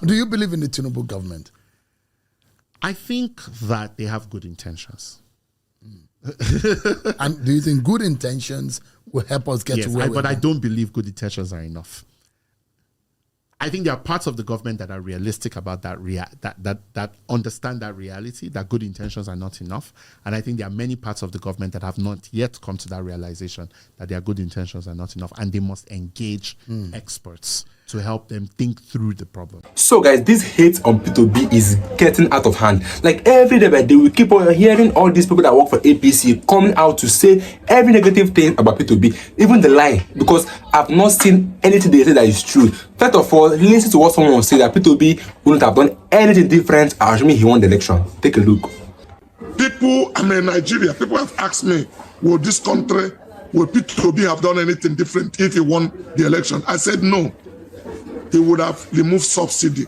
Do you believe in the Tinubu government? I think that they have good intentions. And do you think good intentions will help us get to where but I don't believe good intentions are enough. I think there are parts of the government that are realistic about that understand that reality, that good intentions are not enough. And I think there are many parts of the government that have not yet come to that realization that their good intentions are not enough, and they must engage experts to help them think through the problem. So guys, this hate on P2B is getting out of hand. Like every day by day, we keep on hearing all these people that work for APC coming out to say every negative thing about P2B, even the lie, because I've not seen anything they say that is true. First of all, listen to what someone will say, that P2B wouldn't have done anything different assuming he won the election. Take a look. People, in Nigeria, people have asked me, will this country, will P2B have done anything different if he won the election? I said no. He would have removed subsidy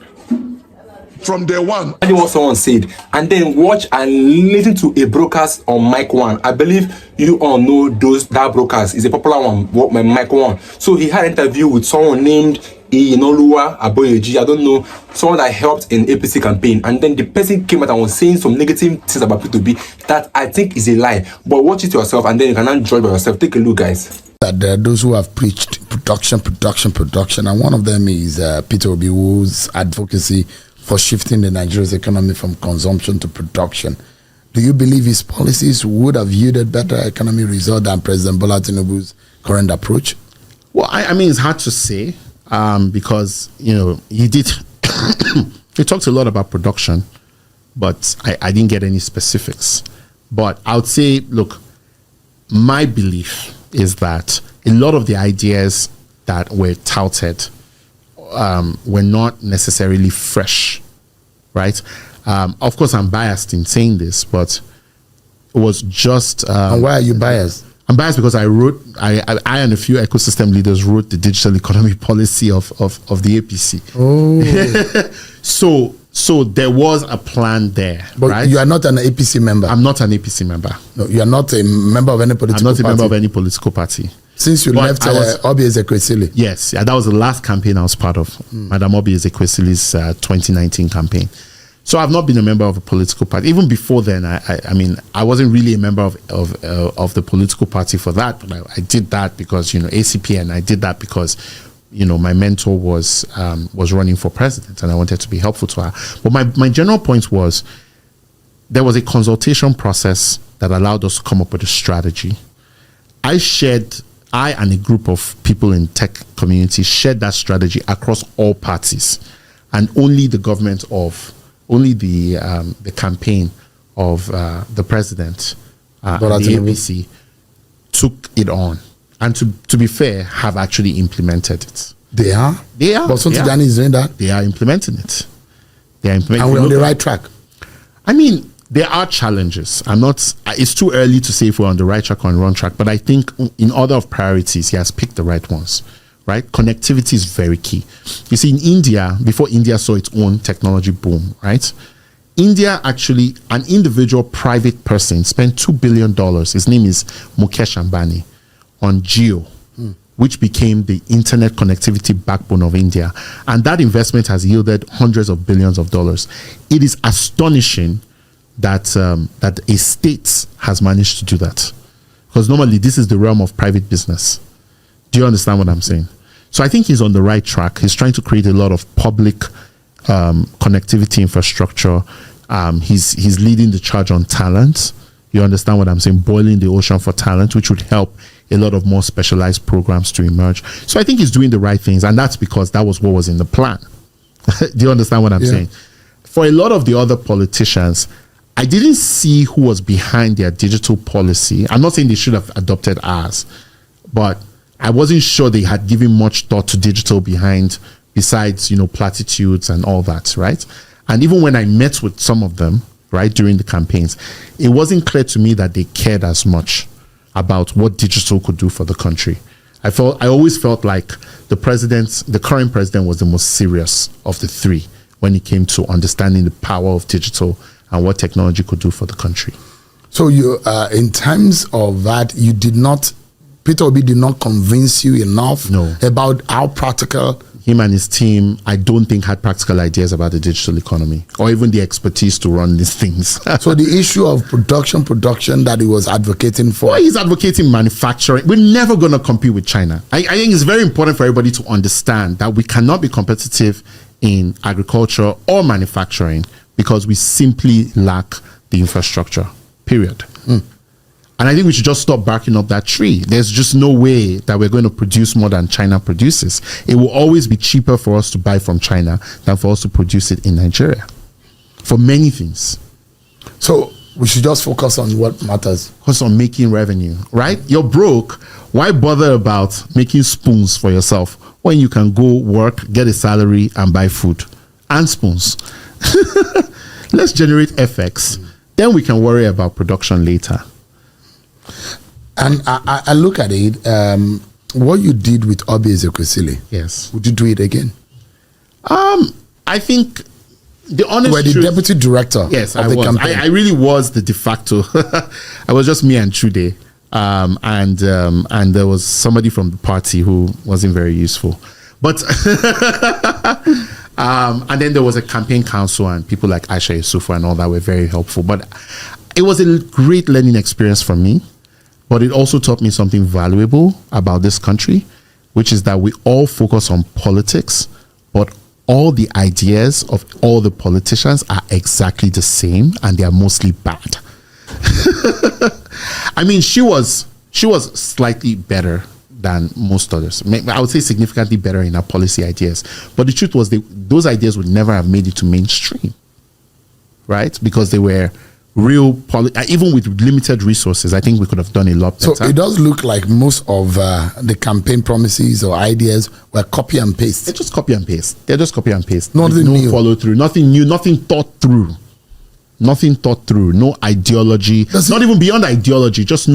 from day one. I what someone said, and then watch and listen to a broadcast on Mic 1. I believe you all know that broadcast is a popular one, Mic 1. So he had an interview with someone named Inoluwa Aboyeji. I don't know, someone that helped in APC campaign, and then the person came out and was saying some negative things about P2B that I think is a lie. But watch it yourself, and then you can now judge by yourself. Take a look, guys. That there are those who have preached production, and one of them is P2B, whose advocacy for shifting the Nigeria's economy from consumption to production. Do you believe his policies would have yielded better economic results than President Bola Tinubu's current approach? Well, I mean, it's hard to say because, he did, he talked a lot about production, but I didn't get any specifics. But I would say, look, my belief is that a lot of the ideas that were touted were not necessarily fresh, right? Of course, I'm biased in saying this, but it was just... and why are you biased? I'm biased because I and a few ecosystem leaders wrote the digital economy policy of the APC. Oh. So there was a plan there, but right? You are not an APC member. I'm not an APC member. No, you are not a member of any political party. I'm not a member of any political party. Since you left Obi Ezekwesili. Yes, that was the last campaign I was part of, Madam Obi Ezekwesili's 2019 campaign. So I've not been a member of a political party. Even before then, I wasn't really a member of the political party for that. But I did that because, ACP, and I did that because, my mentor was running for president, and I wanted to be helpful to her. But my general point was, there was a consultation process that allowed us to come up with a strategy. I and a group of people in tech community shared that strategy across all parties, and only the campaign of the president, the APC, took it on. And to be fair, have actually implemented it. They are? They are. But Sontidani is doing that? They are implementing it. And we're on the right track? I mean, there are challenges. It's too early to say if we're on the right track or on the wrong track, but I think in order of priorities, he has picked the right ones, right? Connectivity is very key. You see, in India, before India saw its own technology boom, right? India, actually, an individual private person spent $2 billion. His name is Mukesh Ambani, on Jio, which became the internet connectivity backbone of India. And that investment has yielded hundreds of billions of dollars. It is astonishing that that a state has managed to do that. Because normally this is the realm of private business. Do you understand what I'm saying? So I think he's on the right track. He's trying to create a lot of public connectivity infrastructure. He's leading the charge on talent. You understand what I'm saying? Boiling the ocean for talent, which would help a lot of more specialized programs to emerge. So I think he's doing the right things, and that's because that was what was in the plan. Do you understand what I'm saying? For a lot of the other politicians, I didn't see who was behind their digital policy. I'm not saying they should have adopted ours, but I wasn't sure they had given much thought to digital besides, platitudes and all that, right? And even when I met with some of them, right, during the campaigns, it wasn't clear to me that they cared as much about what digital could do for the country. I always felt like the current president was the most serious of the three when it came to understanding the power of digital and what technology could do for the country. So you, in terms of that, Peter Obi did not convince you enough about how practical him and his team, I don't think had practical ideas about the digital economy or even the expertise to run these things. So the issue of production that he was advocating for. Well, he's advocating manufacturing. We're never going to compete with China. I think it's very important for everybody to understand that we cannot be competitive in agriculture or manufacturing because we simply lack the infrastructure, period. And I think we should just stop barking up that tree. There's just no way that we're going to produce more than China produces. It will always be cheaper for us to buy from China than for us to produce it in Nigeria for many things. So we should just focus on what matters. Focus on making revenue, right? You're broke. Why bother about making spoons for yourself when you can go work, get a salary, and buy food and spoons? Let's generate FX. Then we can worry about production later. And I look at it, what you did with Obi Ezekwesili. Yes. Would you do it again? I think the honest Were the truth, deputy director yes, of I the was. campaign. I really was the de facto. I was just me and Chude. And there was somebody from the party who wasn't very useful. But and then there was a campaign council and people like Aisha Yusufu and all that were very helpful. But it was a great learning experience for me. But it also taught me something valuable about this country, which is that we all focus on politics, but all the ideas of all the politicians are exactly the same and they are mostly bad. I mean, she was slightly better than most others. I would say significantly better in her policy ideas. But the truth was those ideas would never have made it to mainstream, right? Because they were real, even with limited resources, I think we could have done a lot better. So it does look like most of the campaign promises or ideas were copy and paste. They're just copy and paste. Nothing no new. Follow through. Nothing new. Nothing thought through. No ideology. Not even beyond ideology. Just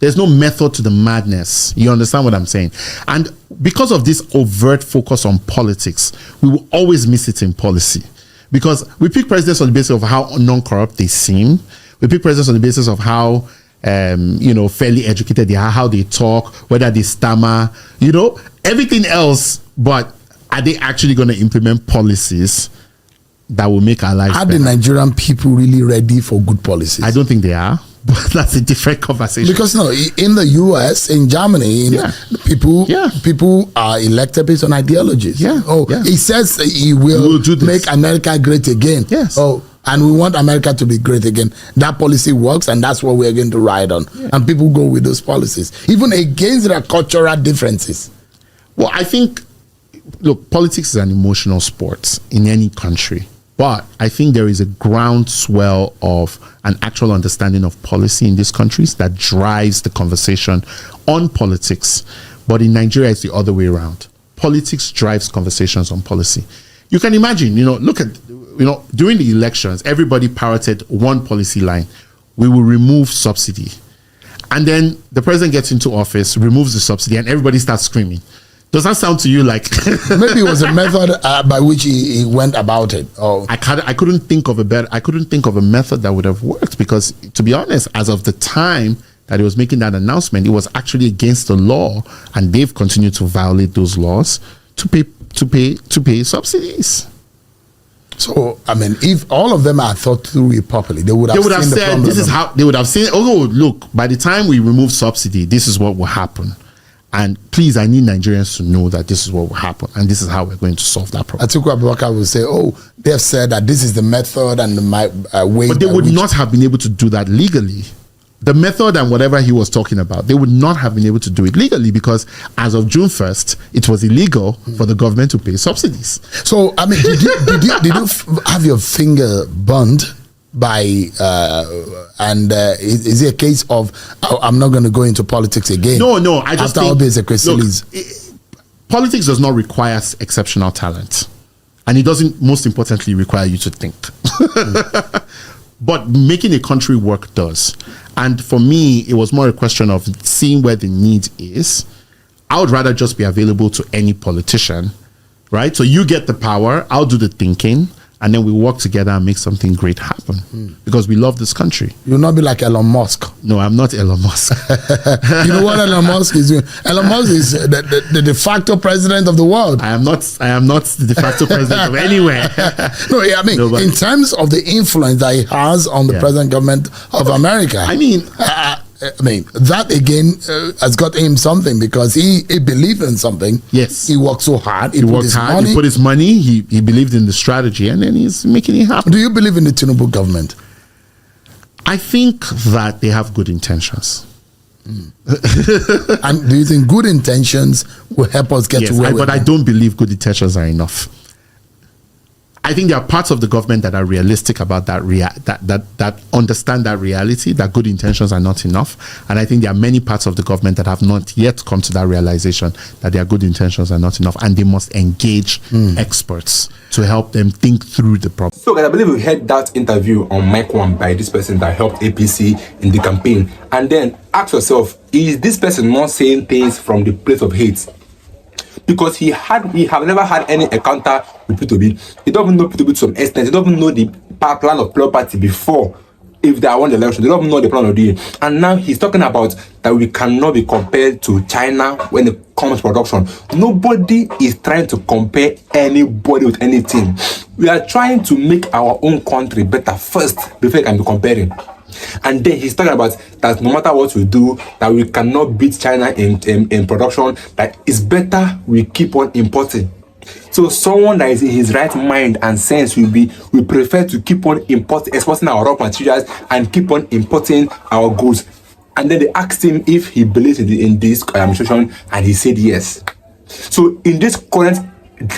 there's no method to the madness. You understand what I'm saying? And because of this overt focus on politics, we will always miss it in policy. Because we pick presidents on the basis of how non-corrupt they seem. We pick presidents on the basis of how, fairly educated they are, how they talk, whether they stammer, everything else. But are they actually going to implement policies that will make our lives Are better? the Nigerian people really ready for good policies? I don't think they are. But that's a different conversation. Because in the US, in Germany, people are elected based on ideologies. He says he will make America great again. Yes. And we want America to be great again. That policy works, and that's what we're going to ride on. Yeah. And people go with those policies, even against their cultural differences. Well, I think, look, politics is an emotional sport in any country. But I think there is a groundswell of an actual understanding of policy in these countries that drives the conversation on politics. But in Nigeria, it's the other way around. Politics drives conversations on policy. You can imagine, look at, during the elections, everybody parroted one policy line. We will remove subsidy. And then the president gets into office, removes the subsidy, and everybody starts screaming. Does that sound to you like maybe it was a method by which he went about it? Oh, I couldn't think of a method that would have worked, because to be honest, as of the time that he was making that announcement, it was actually against the law, and they've continued to violate those laws to pay subsidies. So I mean, if all of them are thought through it properly, they would have said this is how they would have said. Oh, look! By the time we remove subsidy, this is what will happen. And please, I need Nigerians to know that this is what will happen, and this is how we're going to solve that problem. Atiku Abubakar will say, they've said that this is the method and the way. But they would not have been able to do that legally. The method and whatever he was talking about, they would not have been able to do it legally, because as of June 1st, it was illegal for the government to pay subsidies. So, I mean, did you have your finger burned by is it a case of I'm not going to go into politics again? No, I just think politics does not require exceptional talent, and it doesn't, most importantly, require you to think. But making a country work does. And for me, it was more a question of seeing where the need is. I would rather just be available to any politician, right? So you get the power, I'll do the thinking, and then we work together and make something great happen because we love this country. You'll not be like Elon Musk. No, I'm not Elon Musk. You know what Elon Musk is doing? Elon Musk is the de facto president of the world. I am not the de facto president of anywhere. No, yeah, I mean, No, in terms of the influence that he has on the present government of America, I mean, that again has got him something because he believed in something. Yes. He worked so hard. he worked hard, he put his money, he believed in the strategy, and then he's making it happen. Do you believe in the Tinubu government? I think that they have good intentions. And do you think good intentions will help us get to where we're but I don't believe good intentions are enough. I think there are parts of the government that are realistic about that that understand that reality, that good intentions are not enough. And I think there are many parts of the government that have not yet come to that realization that their good intentions are not enough, and they must engage experts to help them think through the problem. So guys, I believe we heard that interview on Mic 1 by this person that helped APC in the campaign. And then ask yourself, is this person not saying things from the place of hate? Because we have never had any encounter with P2B. They don't even know P2B to some extent. They don't even know the plan of property before, if they won the election. They don't even know the plan of doing. And now he's talking about that we cannot be compared to China when it comes to production. Nobody is trying to compare anybody with anything. We are trying to make our own country better first before we can be comparing. And then he's talking about that no matter what we do, that we cannot beat China in production, that it's better we keep on importing. So someone that is in his right mind and sense we prefer to keep on exporting our raw materials and keep on importing our goods. And then they asked him if he believes in this administration, and he said yes. So in this current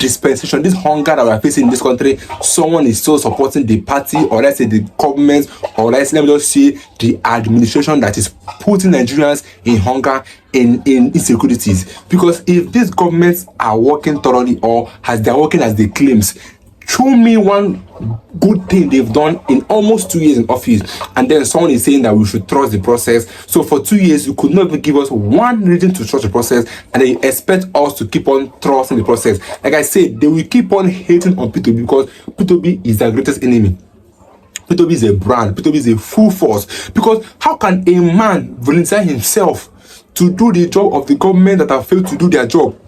dispensation, this hunger that we are facing in this country, someone is still supporting the party, or let's say the government, or let me just say the administration that is putting Nigerians in hunger, in insecurities. Because if these governments are working thoroughly, or as they are working as they claims, show me one good thing they've done in almost 2 years in office, and then someone is saying that we should trust the process. So for 2 years, you could not even give us one reason to trust the process, and they expect us to keep on trusting the process. Like I said, they will keep on hating on P2B because P2B is their greatest enemy. P2B is a brand. P2B is a full force. Because how can a man volunteer himself to do the job of the government that have failed to do their job?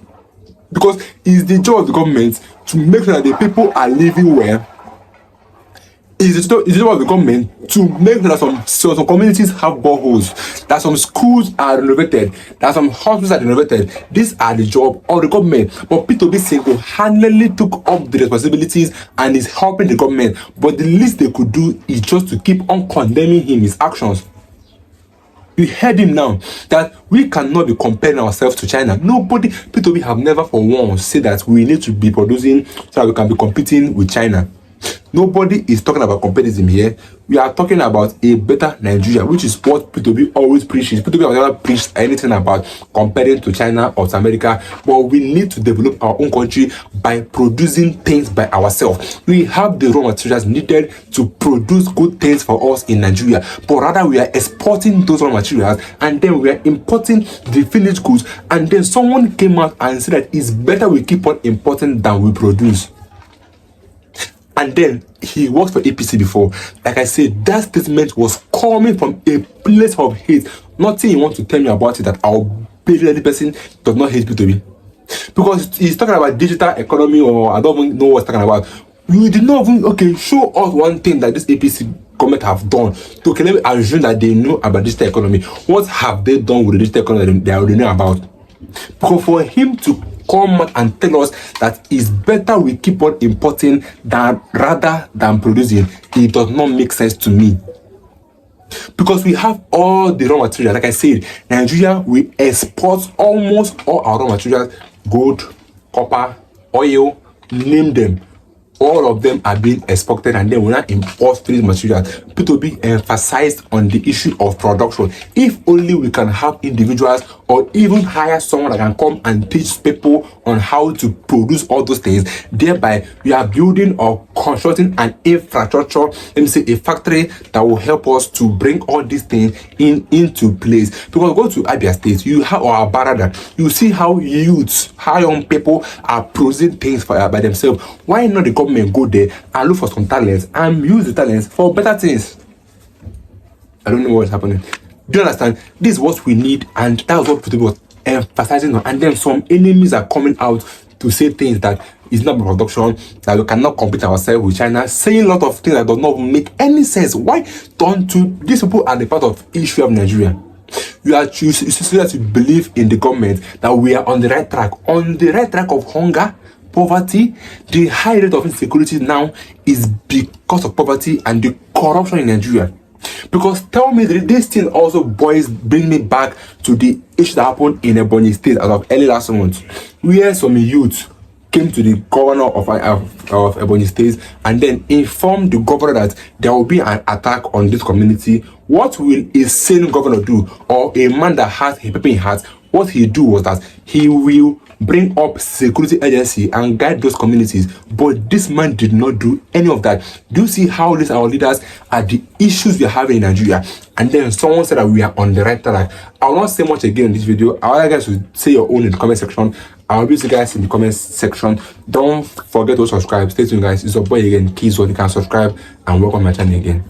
Because it's the job of the government to make sure that the people are living well. It's the job of the government to make sure that some communities have boreholes, that some schools are renovated, that some hospitals are renovated. These are the job of the government. But P2B single-handedly took up the responsibilities and is helping the government. But the least they could do is just to keep on condemning him, his actions. We heard him now that we cannot be comparing ourselves to China. Nobody, P2B have never for once said that we need to be producing so that we can be competing with China. Nobody is talking about comparison here. We are talking about a better Nigeria, which is what P2B always preaches. P2B has never preached anything about comparing to China or to America, but we need to develop our own country by producing things by ourselves. We have the raw materials needed to produce good things for us in Nigeria, but rather we are exporting those raw materials and then we are importing the finished goods, and then someone came out and said that it's better we keep on importing than we produce. And then he worked for APC before. Like I said, that statement was coming from a place of hate. Nothing he wants to tell me about it that our barely person does not hate P2B. Because he's talking about digital economy, or I don't even know what he's talking about. You did not even, show us one thing that this APC government have done to claim assume that they know about digital economy. What have they done with the digital economy that they already know about? Because for him to come out and tell us that it's better we keep on importing rather than producing, it does not make sense to me. Because we have all the raw material. Like I said, Nigeria, we export almost all our raw materials: gold, copper, oil, name them. All of them are being exported, and then we now import these materials. P2B emphasized on the issue of production. If only we can have individuals or even hire someone that can come and teach people on how to produce all those things, thereby we are building a constructing an infrastructure, let me say a factory that will help us to bring all these things into place. Because go to Abia State, you have our Barada, you see how youths, how young people are producing things by themselves. Why not the government go there and look for some talents and use the talents for better things? I don't know what's happening. Do you understand? This is what we need, and that's what people was emphasizing on. And then some enemies are coming out to say things that is not production, that we cannot compete ourselves with China, saying a lot of things that does not make any sense. Why don't you? These people are the part of issue of Nigeria. You see to believe in the government that we are on the right track of hunger, poverty. The high rate of insecurity now is because of poverty and the corruption in Nigeria. Because tell me, this thing also bring me back to the issue that happened in Ebonyi State as of early last month, where some youth came to the governor of Ebonyi State and then informed the governor that there will be an attack on this community. What will a sane governor do, or a man that has a paper in heart? What he do was that he will bring up security agency and guide those communities. But this man did not do any of that. Do you see how these our leaders are the issues we are having in Nigeria? And then someone said that we are on the right track. I will not say much again in this video. I want you guys to say your own in the comment section. I'll be with you guys in the comment section. Don't forget to subscribe. Stay tuned, guys. It's your boy again, Kizo. You can subscribe and welcome my channel again.